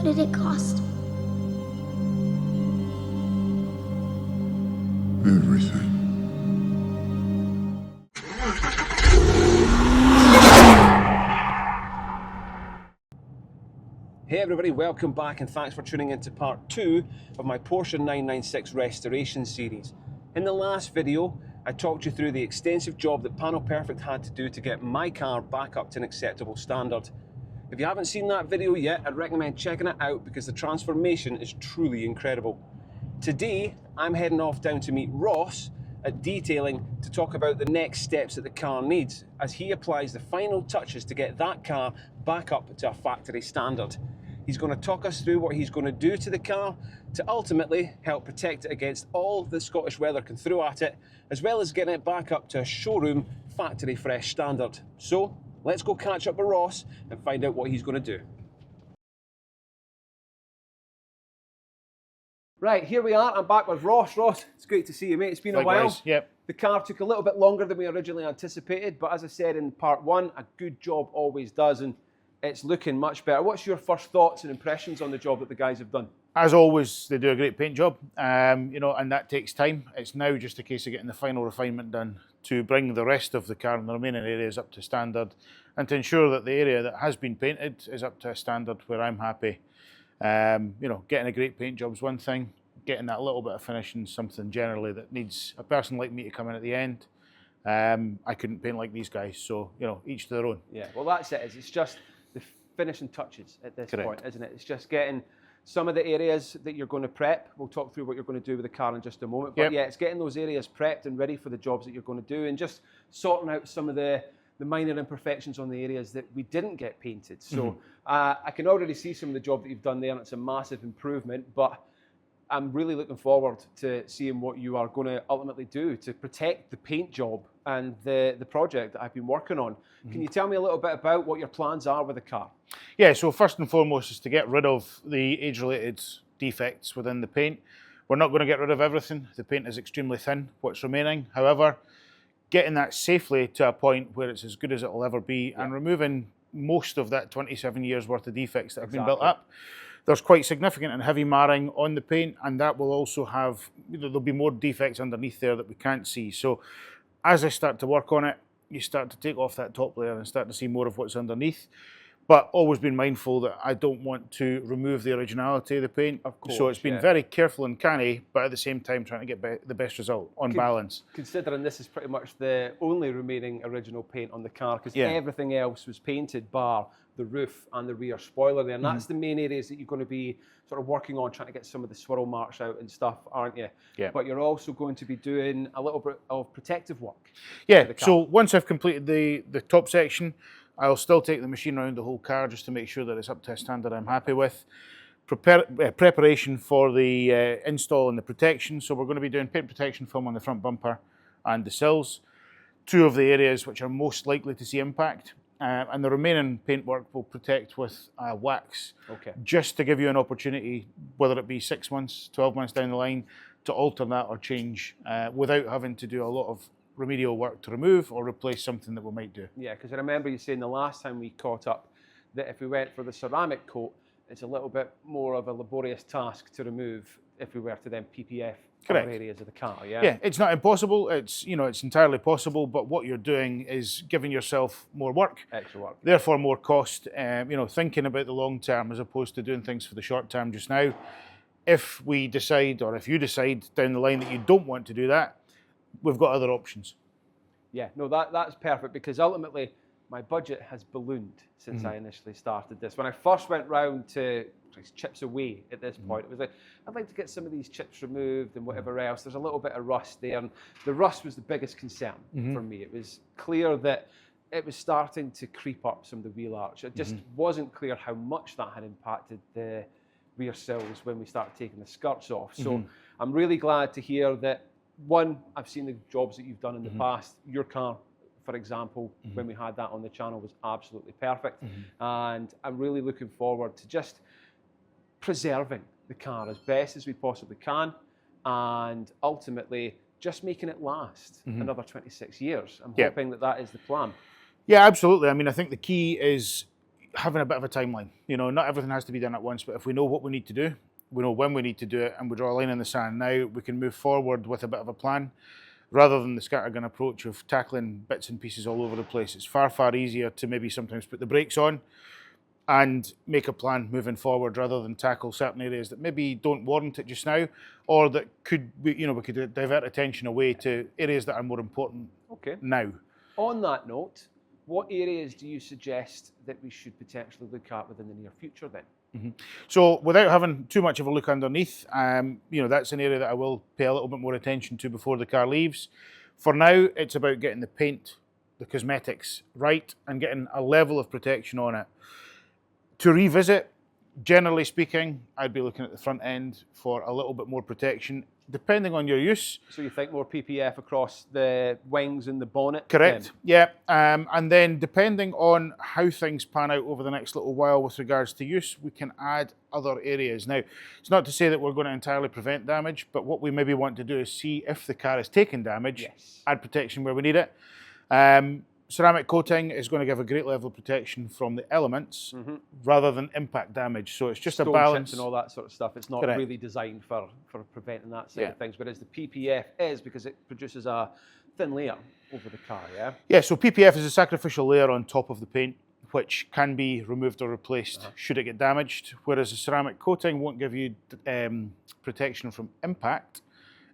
did it cost? Everything. Hey everybody, welcome back and thanks for tuning in to part 2 of my Porsche 996 restoration series. In the last video, I talked you through the extensive job that Panel Perfect had to do to get my car back up to an acceptable standard. If you haven't seen that video yet, I'd recommend checking it out because the transformation is truly incredible. Today, I'm heading off down to meet Ross at DeTayling to talk about the next steps that the car needs as he applies the final touches to get that car back up to a factory standard. He's going to talk us through what he's going to do to the car to ultimately help protect it against all the Scottish weather can throw at it, as well as getting it back up to a showroom factory fresh standard. So let's go catch up with Ross and find out what he's going to do. Right, here we are. I'm back with Ross. Ross, it's great to see you, mate. It's been a while. Yep. The car took a little bit longer than we originally anticipated, but as I said in part 1, a good job always does, and it's looking much better. What's your first thoughts and impressions on the job that the guys have done? As always, they do a great paint job, and that takes time. It's now just a case of getting the final refinement done to bring the rest of the car and the remaining areas up to standard, and to ensure that the area that has been painted is up to a standard where I'm happy. Getting a great paint job is one thing. Getting that little bit of finishing is something generally that needs a person like me to come in at the end. I couldn't paint like these guys, so each to their own. Yeah, well that's it. It's just the finishing touches at this Correct. point, isn't it? It's just getting some of the areas that you're going to prep. We'll talk through what you're going to do with the car in just a moment. But Yep. yeah, it's getting those areas prepped and ready for the jobs that you're going to do, and just sorting out some of the minor imperfections on the areas that we didn't get painted. So I can already see some of the job that you've done there, and it's a massive improvement. But I'm really looking forward to seeing what you are going to ultimately do to protect the paint job and the project that I've been working on. Can you tell me a little bit about what your plans are with the car? Yeah, so first and foremost is to get rid of the age-related defects within the paint. We're not going to get rid of everything. The paint is extremely thin, what's remaining. However, getting that safely to a point where it's as good as it'll ever be, and removing most of that 27 years worth of defects that have been built up. There's quite significant and heavy marring on the paint, and that will also have, there'll be more defects underneath there that we can't see. So as I start to work on it, you start to take off that top layer and start to see more of what's underneath. But always been mindful that I don't want to remove the originality of the paint. Of course, so it's been very careful and canny, but at the same time trying to get the best result on balance. Considering this is pretty much the only remaining original paint on the car, because everything else was painted bar the roof and the rear spoiler there. And that's the main areas that you're going to be sort of working on, trying to get some of the swirl marks out and stuff, aren't you? Yeah. But you're also going to be doing a little bit of protective work. Yeah, so once I've completed the top section, I'll still take the machine around the whole car just to make sure that it's up to a standard I'm happy with. Preparation for the install and the protection. So we're going to be doing paint protection film on the front bumper and the sills. Two of the areas which are most likely to see impact. And the remaining paintwork will protect with wax, just to give you an opportunity, whether it be 6 months, 12 months down the line, to alter that or change without having to do a lot of remedial work to remove or replace something that we might do. Yeah, because I remember you saying the last time we caught up that if we went for the ceramic coat, it's a little bit more of a laborious task to remove if we were to then PPF other areas of the car. Yeah, it's not impossible. It's it's entirely possible, but what you're doing is giving yourself more work, extra work, therefore more cost. Thinking about the long term as opposed to doing things for the short term just now. If we decide, or if you decide down the line that you don't want to do that, we've got other options. Yeah, no, that's perfect, because ultimately my budget has ballooned since I initially started this. When I first went round to chips away at this point, it was like, I'd like to get some of these chips removed and whatever else. There's a little bit of rust there, and the rust was the biggest concern for me. It was clear that it was starting to creep up some of the wheel arch. It just wasn't clear how much that had impacted the rear sills when we started taking the skirts off. So I'm really glad to hear that, one, I've seen the jobs that you've done in the past. Your car, for example, when we had that on the channel, was absolutely perfect. And I'm really looking forward to just preserving the car as best as we possibly can, and ultimately just making it last another 26 years. I'm hoping that is the plan. Yeah, absolutely. I mean, I think the key is having a bit of a timeline. You know, not everything has to be done at once, but if we know what we need to do, we know when we need to do it, and we draw a line in the sand now, we can move forward with a bit of a plan rather than the scattergun approach of tackling bits and pieces all over the place. It's far, far easier to maybe sometimes put the brakes on and make a plan moving forward rather than tackle certain areas that maybe don't warrant it just now, or that could, you know, we could divert attention away to areas that are more important now. On that note, what areas do you suggest that we should potentially look at within the near future then? So without having too much of a look underneath, you know, that's an area that I will pay a little bit more attention to before the car leaves. For now, it's about getting the paint, the cosmetics right, and getting a level of protection on it. To revisit, generally speaking, I'd be looking at the front end for a little bit more protection, depending on your use. So you think more PPF across the wings and the bonnet? Correct, yeah. And then depending on how things pan out over the next little while with regards to use, we can add other areas. Now, it's not to say that we're going to entirely prevent damage, but what we maybe want to do is see if the car is taking damage, add protection where we need it. Ceramic coating is going to give a great level of protection from the elements rather than impact damage. So it's just a balance. And all that sort of stuff. It's not really designed for preventing that side of things, whereas the PPF is, because it produces a thin layer over the car, Yeah, so PPF is a sacrificial layer on top of the paint, which can be removed or replaced should it get damaged, whereas a ceramic coating won't give you protection from impact.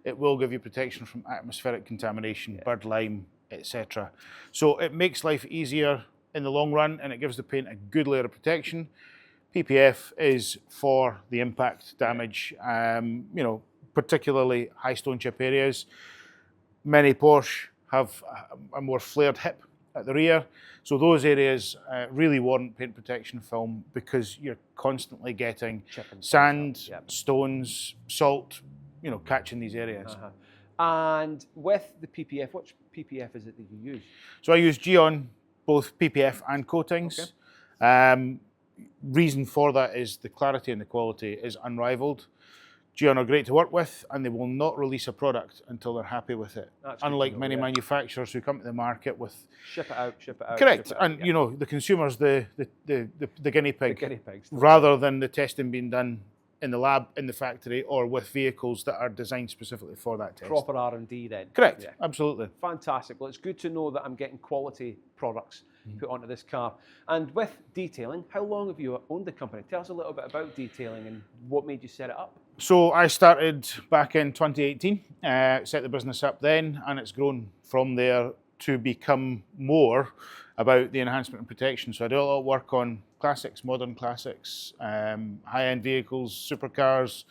It will give you protection from atmospheric contamination, bird lime, etc. So it makes life easier in the long run, and it gives the paint a good layer of protection. PPF is for the impact damage, you know, particularly high stone chip areas. Many Porsche have a more flared hip at the rear, so those areas really warrant paint protection film, because you're constantly getting sand, stones, salt, you know, catching these areas. And with the PPF, which PPF is it that you use? So I use Gyeon, both PPF and coatings. Reason for that is the clarity and the quality is unrivaled. Gyeon are great to work with, and they will not release a product until they're happy with it. Unlike many manufacturers who come to the market with ship it out. Correct, and you know, the consumer's the guinea pig, rather than the testing being done in the lab, in the factory, or with vehicles that are designed specifically for that test. Proper R&D then. Correct, absolutely. Fantastic. Well, it's good to know that I'm getting quality products put onto this car. And with detailing, how long have you owned the company? Tell us a little bit about detailing and what made you set it up. So I started back in 2018, set the business up then, and it's grown from there to become more about the enhancement and protection. So I do a lot of work on classics, modern classics, high-end vehicles, supercars,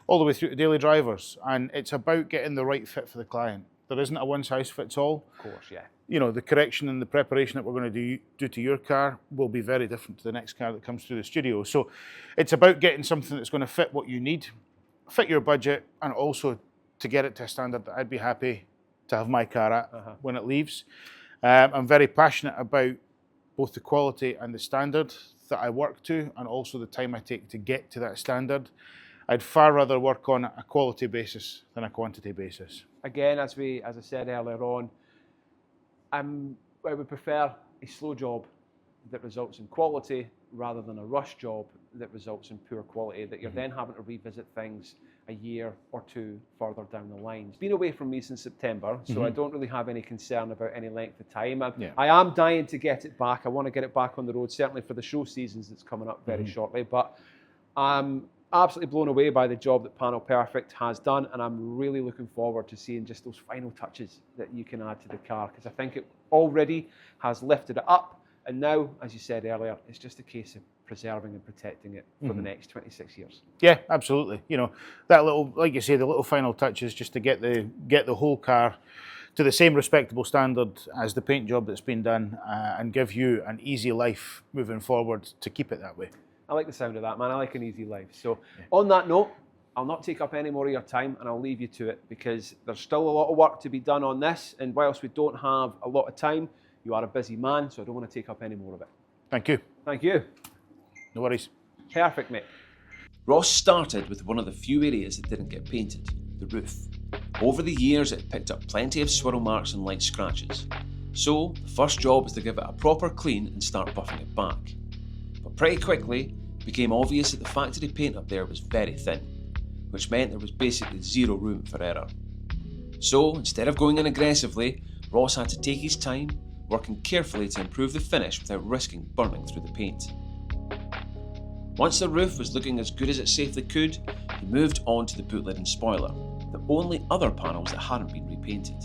all the way through to daily drivers. And it's about getting the right fit for the client. There isn't a one-size-fits-all. Of course, yeah. You know, the correction and the preparation that we're going to do to your car will be very different to the next car that comes through the studio. So it's about getting something that's going to fit what you need, fit your budget, and also to get it to a standard that I'd be happy to have my car at when it leaves. I'm very passionate about both the quality and the standard that I work to, and also the time I take to get to that standard. I'd far rather work on a quality basis than a quantity basis. Again, as I said earlier on, I would prefer a slow job that results in quality rather than a rush job that results in poor quality, that you're then having to revisit things a year or two further down the line. It's been away from me since September, so I don't really have any concern about any length of time. I am dying to get it back. I want to get it back on the road, certainly for the show seasons that's coming up very shortly. But I'm absolutely blown away by the job that Panel Perfect has done, and I'm really looking forward to seeing just those final touches that you can add to the car, because I think it already has lifted it up. And now, as you said earlier, it's just a case of preserving and protecting it for the next 26 years. Yeah, absolutely. You know, that little, like you say, the little final touches just to get the whole car to the same respectable standard as the paint job that's been done, and give you an easy life moving forward to keep it that way. I like the sound of that, man. I like an easy life. So on that note, I'll not take up any more of your time, and I'll leave you to it, because there's still a lot of work to be done on this. And whilst we don't have a lot of time, you are a busy man, so I don't want to take up any more of it. Thank you. Thank you. No worries. Perfect, mate. Ross started with one of the few areas that didn't get painted, the roof. Over the years, it picked up plenty of swirl marks and light scratches. So the first job was to give it a proper clean and start buffing it back. Pretty quickly, it became obvious that the factory paint up there was very thin, which meant there was basically zero room for error. So, instead of going in aggressively, Ross had to take his time, working carefully to improve the finish without risking burning through the paint. Once the roof was looking as good as it safely could, he moved on to the bootlid and spoiler, the only other panels that hadn't been repainted.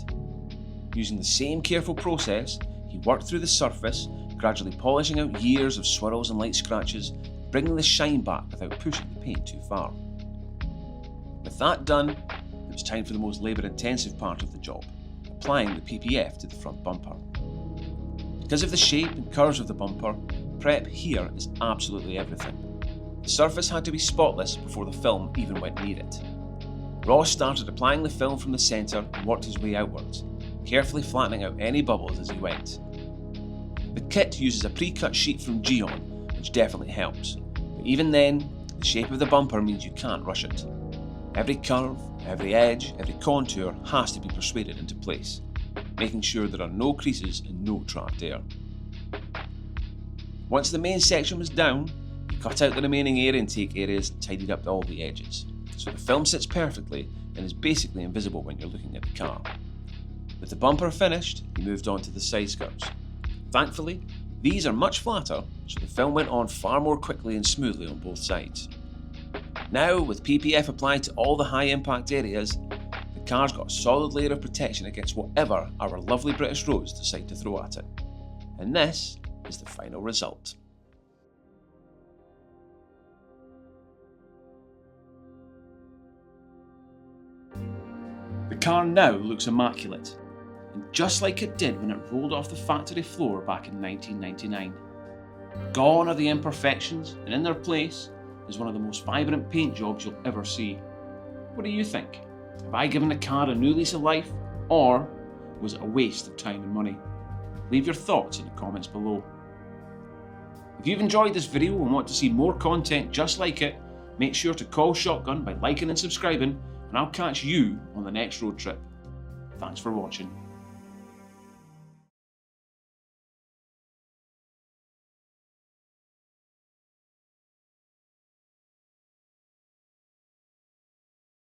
Using the same careful process, he worked through the surface, gradually polishing out years of swirls and light scratches, bringing the shine back without pushing the paint too far. With that done, it was time for the most labour-intensive part of the job, applying the PPF to the front bumper. Because of the shape and curves of the bumper, prep here is absolutely everything. The surface had to be spotless before the film even went near it. Ross started applying the film from the centre and worked his way outwards, carefully flattening out any bubbles as he went. The kit uses a pre-cut sheet from Gyeon, which definitely helps, but even then, the shape of the bumper means you can't rush it. Every curve, every edge, every contour has to be persuaded into place, making sure there are no creases and no trapped air. Once the main section was down, he cut out the remaining air intake areas and tidied up all the edges, so the film sits perfectly and is basically invisible when you're looking at the car. With the bumper finished, he moved on to the side skirts. Thankfully, these are much flatter, so the film went on far more quickly and smoothly on both sides. Now, with PPF applied to all the high impact areas, the car's got a solid layer of protection against whatever our lovely British roads decide to throw at it. And this is the final result. The car now looks immaculate, and just like it did when it rolled off the factory floor back in 1999. Gone are the imperfections, and in their place is one of the most vibrant paint jobs you'll ever see. What do you think? Have I given the car a new lease of life, or was it a waste of time and money? Leave your thoughts in the comments below. If you've enjoyed this video and want to see more content just like it, make sure to call shotgun by liking and subscribing, and I'll catch you on the next road trip. Thanks for watching.